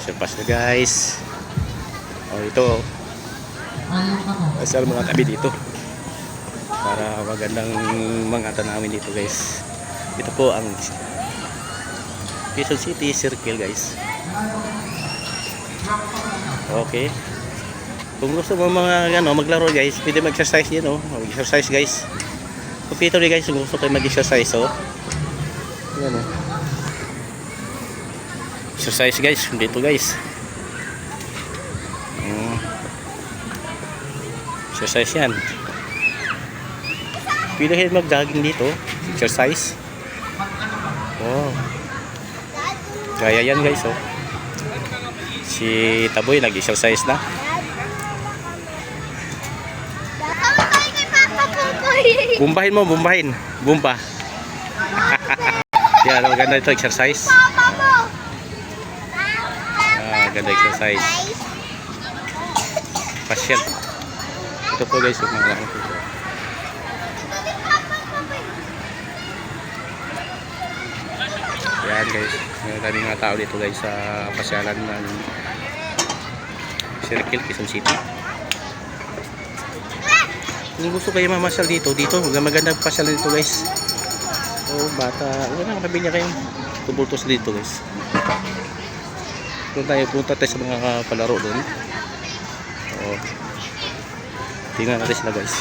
Pasyal-pasyal na guys. Oh, ito. Pasyal muna kami dito. Para magandang mga tanawin dito guys. Ito po ang Quezon City Circle guys. Okay. Kung gusto mo mga maglaro guys, pwede mag-exercise din oh. Mag-exercise guys. Pupito rin guys kung gusto kayo mag-exercise oh. Yan oh. Exercise guys, dito guys. Exercise yan. Pwede kayo mag-jogging dito. Exercise. Oh. Gaya yan guys oh. Si Taboy nag-exercise na. Bumbahin mo, bumbahin. Bumba. Yan, maganda ito exercise. Ganda exercise. Pasyal. Ito po guys, yung mga po. Yan guys, maraming mga tao dito guys sa pasyalan ng Circle, Quezon City. Kung gusto kayo mamasyal dito, magandang pasyal dito guys. Oh, bata, wala nang pamilya kayo. Tubultos dito guys. Kung tayo punta tayo sa mga palaro doon. Oh. Tingnan natin sila guys.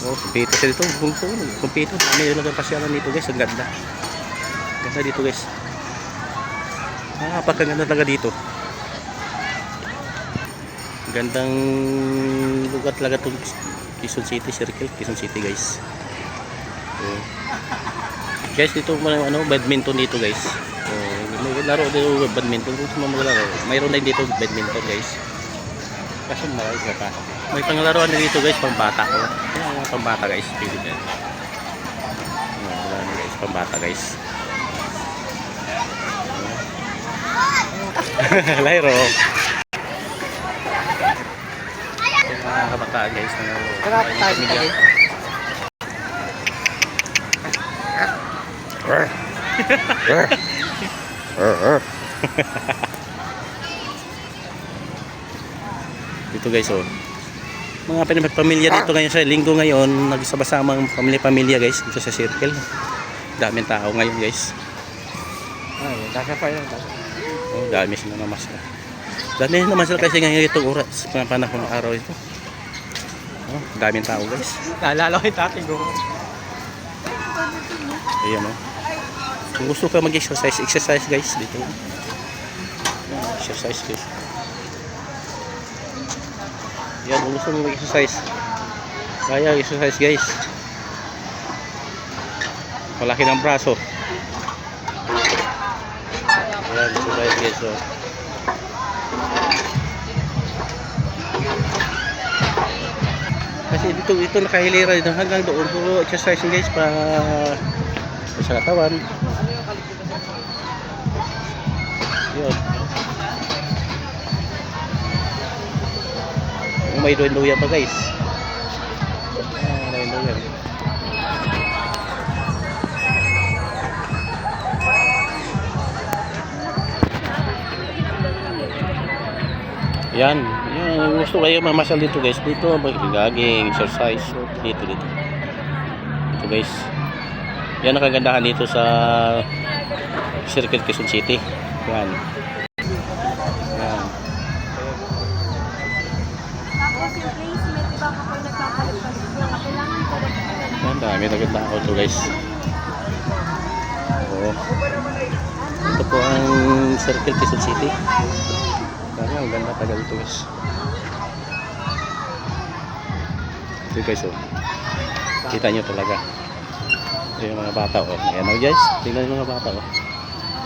Oh, kumpito sila dito. Kumpito. May ilang pasyalan dito guys. Ang ganda. Ganda dito guys. Napakaganda talaga dito. Gandang lugar talaga itong Quezon City Circle, Quezon City guys. Oh. Guys, dito badminton dito guys. Oh, may laro dito badminton kung gusto mo maglaro. Mayroon din dito badminton guys. Kaso marami pa. May panglaruan din dito guys, pambata ko. Yan, pambata guys, pili din. Yan guys, pambata guys. Lairo. Mga kabataan guys na pamilya. Dito guys oh. Mga pamilya dito ngayon sa linggo ngayon, nagsama-samang pamilya guys dito sa Circle. Daming tao ngayon guys. Ay, kakapay lang tayo. Oh, dami sila naman sila. Dami naman sila kasi ngayon itong oras, panahon ng araw ito. Oh, daming tao guys. Naalala ko yung tatay ko. Ayan oh. Kung gusto ka mag-exercise, exercise guys dito. Exercise guys. Yan, kung gusto mo mag-exercise, kaya exercise guys. Malaki ng braso. Yan, exercise guys oh. Kasi dito nakahilera dito hanggang doon. Puro exercise guys sa katawan. Yun. May duyan pa guys. Duyan. Yan. Gusto kayo mamasyal dito guys. Dito mag-jogging, exercise. Dito. Ito guys. Yan ang kagandahan dito sa Circle, Quezon City. Yan. Yan. Tapos yung placement, iba ka kayo nagpapalit-palit. Kailangan talaga. Ang dami naganda ako ito guys. Oo. Ito po ang Circle, Quezon City. Kaya ang ganda tagal ito guys. Ito guys oh. Kita nyo talaga. Ito yung mga bata oh. Ayan oh guys. Tingnan yung mga bata oh.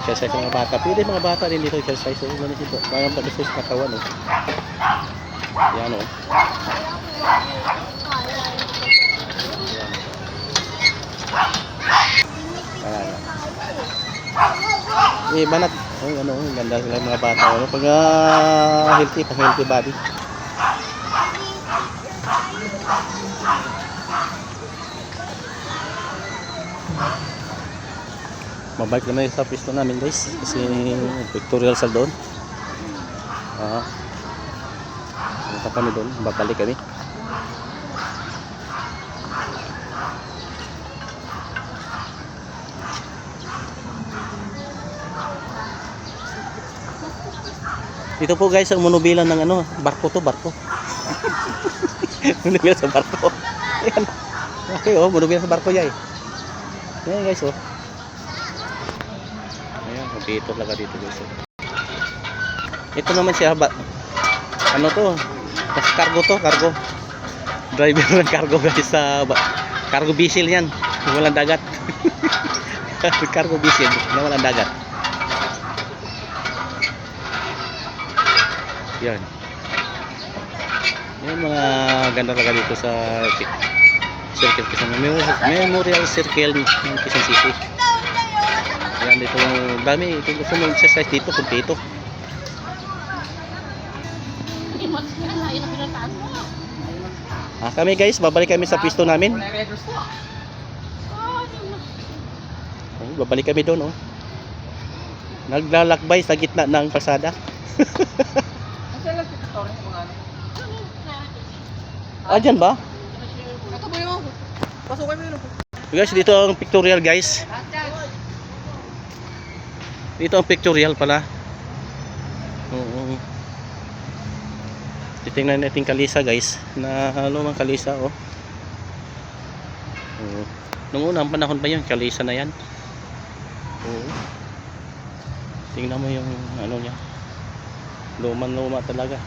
Exercise ng mga bata. Pwede mga bata rin dito exercise oh. Ganun dito. Parang pag-exercise sa katawan oh. Ayan oh. Ayan. Banat. Oh, ganda sila mga bata oh. Pag healthy body. Mabalik naman sa pisto namin guys. Kasi pictorial sa doon. Punta kami doon. Babalik kami. Ito po guys ang monobilan ng ano, barko to, barko. Monobilan sa barko. Ayan. Okay oh, monobilan sa barko yay. Ayan guys oh. Ayan, dito talaga dito guys oh. Ito naman siya ba, ano to? Mas cargo to, cargo. Driver ng cargo guys sa cargo bisil yan. Walang dagat. Cargo bisil na walang dagat. Yan. Yan mga ganda talaga dito sa Circle Quezon. Memorial Circle ng Quezon City. Yan dito, dami. Kung gusto mo exercise dito, punta dito. Kami guys, babalik kami sa pisto namin. Babalik kami doon oh. Naglalakbay sa gitna ng kalsada. Dyan ba? Ito ba yun? Pasukan mo yun. Guys, dito ang pictorial guys. Dito ang pictorial pala. Titingnan natin kalisa guys. Na lumang kalisa oh. Nung unang panahon pa yun, kalisa na yan. Tingnan mo yung ano niya. Luma talaga.